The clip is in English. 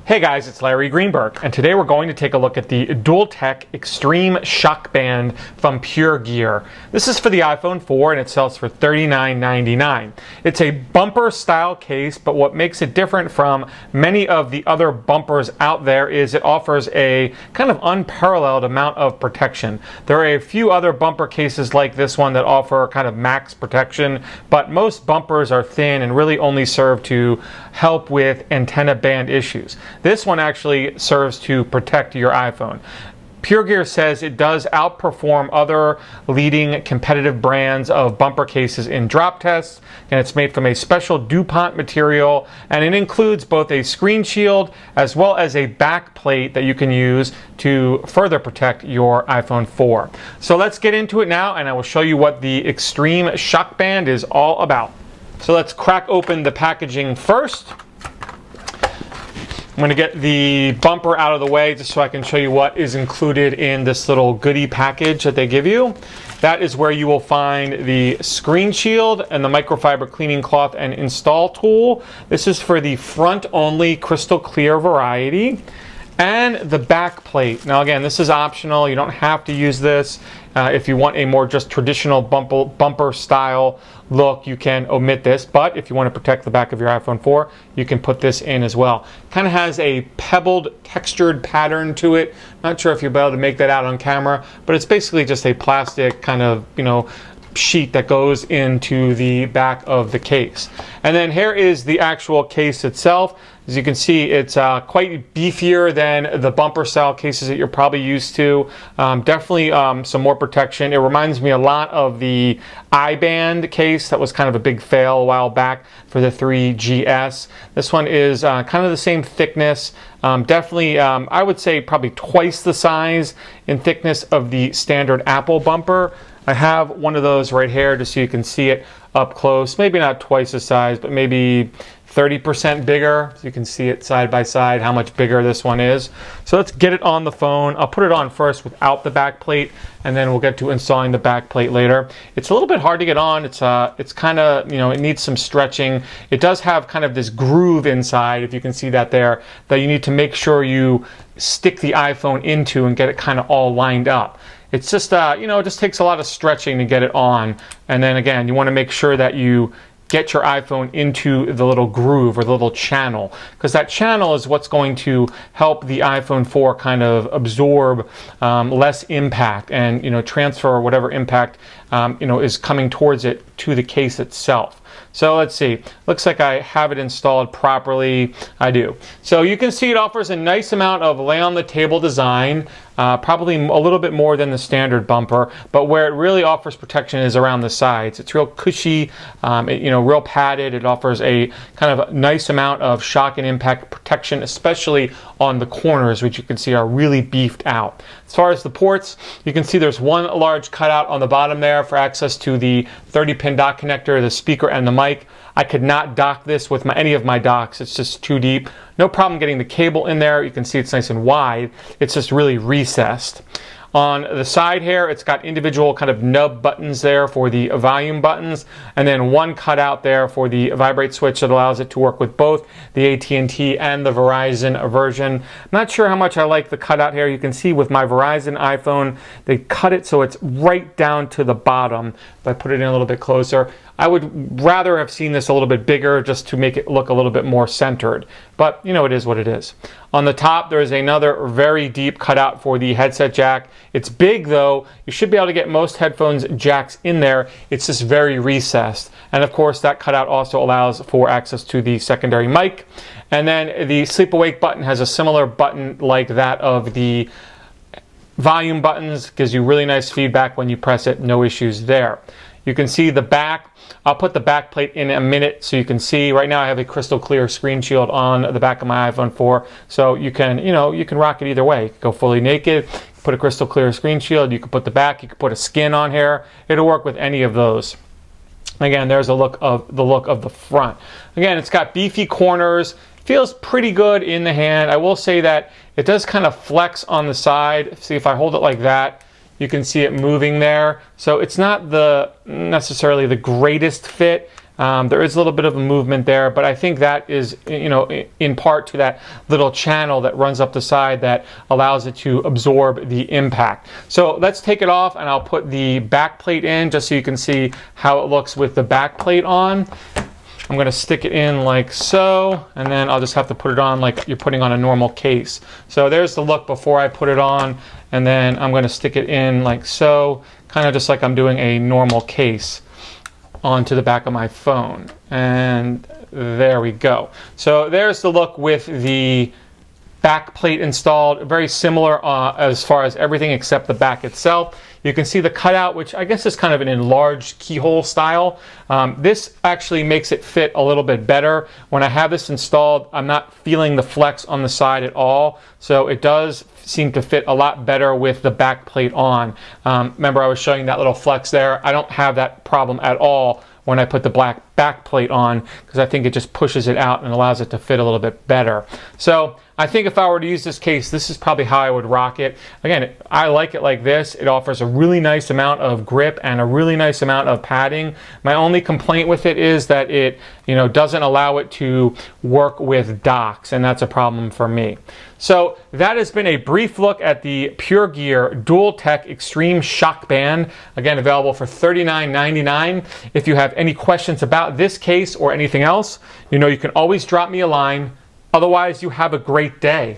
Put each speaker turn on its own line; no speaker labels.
Hey guys, it's Larry Greenberg, and today we're going to take a look at the DualTek Extreme Shockband from PureGear. This is for the iPhone 4 and it sells for $39.99. It's a bumper style case, but what makes it different from many of the other bumpers out there is it offers a kind of unparalleled amount of protection. There are a few other bumper cases like this one that offer kind of max protection, but most bumpers are thin and really only serve to help with antenna band issues. This one actually serves to protect your iPhone. PureGear says it does outperform other leading competitive brands of bumper cases in drop tests, and it's made from a special DuPont material, and it includes both a screen shield as well as a back plate that you can use to further protect your iPhone 4. So let's get into it now, and I will show you what the Extreme Shockband is all about. So let's crack open the packaging first. I'm going to get the bumper out of the way just so I can show you what is included in this little goodie package that they give you. That is where you will find the screen shield and the microfiber cleaning cloth and install tool. This is for the front only crystal clear variety. And the back plate. Now again, this is optional. You don't have to use this. If you want a more just traditional bumper style look, you can omit this. But if you want to protect the back of your iPhone 4, you can put this in as well. Kind of has a pebbled, textured pattern to it. Not sure if you'll be able to make that out on camera, but it's basically just a plastic kind of, sheet that goes into the back of the case. And then here is the actual case itself. As you can see, it's quite beefier than the bumper style cases that you're probably used to. Definitely some more protection. It reminds me a lot of the iBand case that was kind of a big fail a while back for the 3GS. This one is kind of the same thickness. Definitely, I would say probably twice the size in thickness of the standard Apple bumper. I have one of those right here just so you can see it up close. Maybe not twice the size, but maybe 30% bigger. So you can see it side by side how much bigger this one is. So let's get it on the phone. I'll put it on first without the back plate, and then we'll get to installing the back plate later. It's a little bit hard to get on. It's kind of, it needs some stretching. It does have kind of this groove inside, if you can see that there, that you need to make sure you stick the iPhone into and get it kind of all lined up. It's just, it just takes a lot of stretching to get it on. And then again, you want to make sure that you get your iPhone into the little groove or the little channel, because that channel is what's going to help the iPhone 4 kind of absorb less impact and, transfer whatever impact, is coming towards it to the case itself. So let's see, looks like I have it installed properly. I do. So you can see it offers a nice amount of lay on the table design, probably a little bit more than the standard bumper, but where it really offers protection is around the sides. It's real cushy, real padded. It offers a kind of nice amount of shock and impact protection, especially on the corners, which you can see are really beefed out. As far as the ports, you can see there's one large cutout on the bottom there for access to the 30-pin dock connector, the speaker, and the mic. I could not dock this with any of my docks. It's just too deep. No problem getting the cable in there. You can see it's nice and wide. It's just really recessed. On the side here, it's got individual kind of nub buttons there for the volume buttons, and then one cutout there for the vibrate switch that allows it to work with both the AT&T and the Verizon version. I'm not sure how much I like the cutout here. You can see with my Verizon iPhone, they cut it so it's right down to the bottom. If I put it in a little bit closer, I would rather have seen this a little bit bigger just to make it look a little bit more centered. But, it is what it is. On the top, there is another very deep cutout for the headset jack. It's big, though. You should be able to get most headphones jacks in there. It's just very recessed. And, of course, that cutout also allows for access to the secondary mic. And then the sleep awake button has a similar button like that of the volume buttons. Gives you really nice feedback when you press it. No issues there. You can see the back. I'll put the back plate in a minute so you can see. Right now I have a crystal clear screen shield on the back of my iPhone 4. So you can, you can rock it either way. You can go fully naked, put a crystal clear screen shield. You can put the back, you can put a skin on here. It'll work with any of those. Again, there's the look of the front. Again, it's got beefy corners. Feels pretty good in the hand. I will say that it does kind of flex on the side. See, if I hold it like that, you can see it moving there. So it's not necessarily the greatest fit. There is a little bit of a movement there, but I think that is, you know, in part to that little channel that runs up the side that allows it to absorb the impact. So let's take it off, and I'll put the back plate in just so you can see how it looks with the back plate on. I'm going to stick it in like so, and then I'll just have to put it on like you're putting on a normal case. So there's the look before I put it on, and then I'm going to stick it in like so, kind of just like I'm doing a normal case onto the back of my phone. And there we go. So there's the look with the back plate installed. Very similar as far as everything except the back itself. You can see the cutout, which I guess is kind of an enlarged keyhole style. This actually makes it fit a little bit better. When I have this installed, I'm not feeling the flex on the side at all. So it does seem to fit a lot better with the back plate on. Remember I was showing that little flex there? I don't have that problem at all when I put the black back plate on, because I think it just pushes it out and allows it to fit a little bit better. So I think if I were to use this case, this is probably how I would rock it. Again, I like it like this. It offers a really nice amount of grip and a really nice amount of padding. My only complaint with it is that it, you know, doesn't allow it to work with docks, and that's a problem for me. So that has been a brief look at the PureGear DualTek Extreme Shockband. Again, available for $39.99. If you have any questions about this case or anything else, you know you can always drop me a line. Otherwise, you have a great day.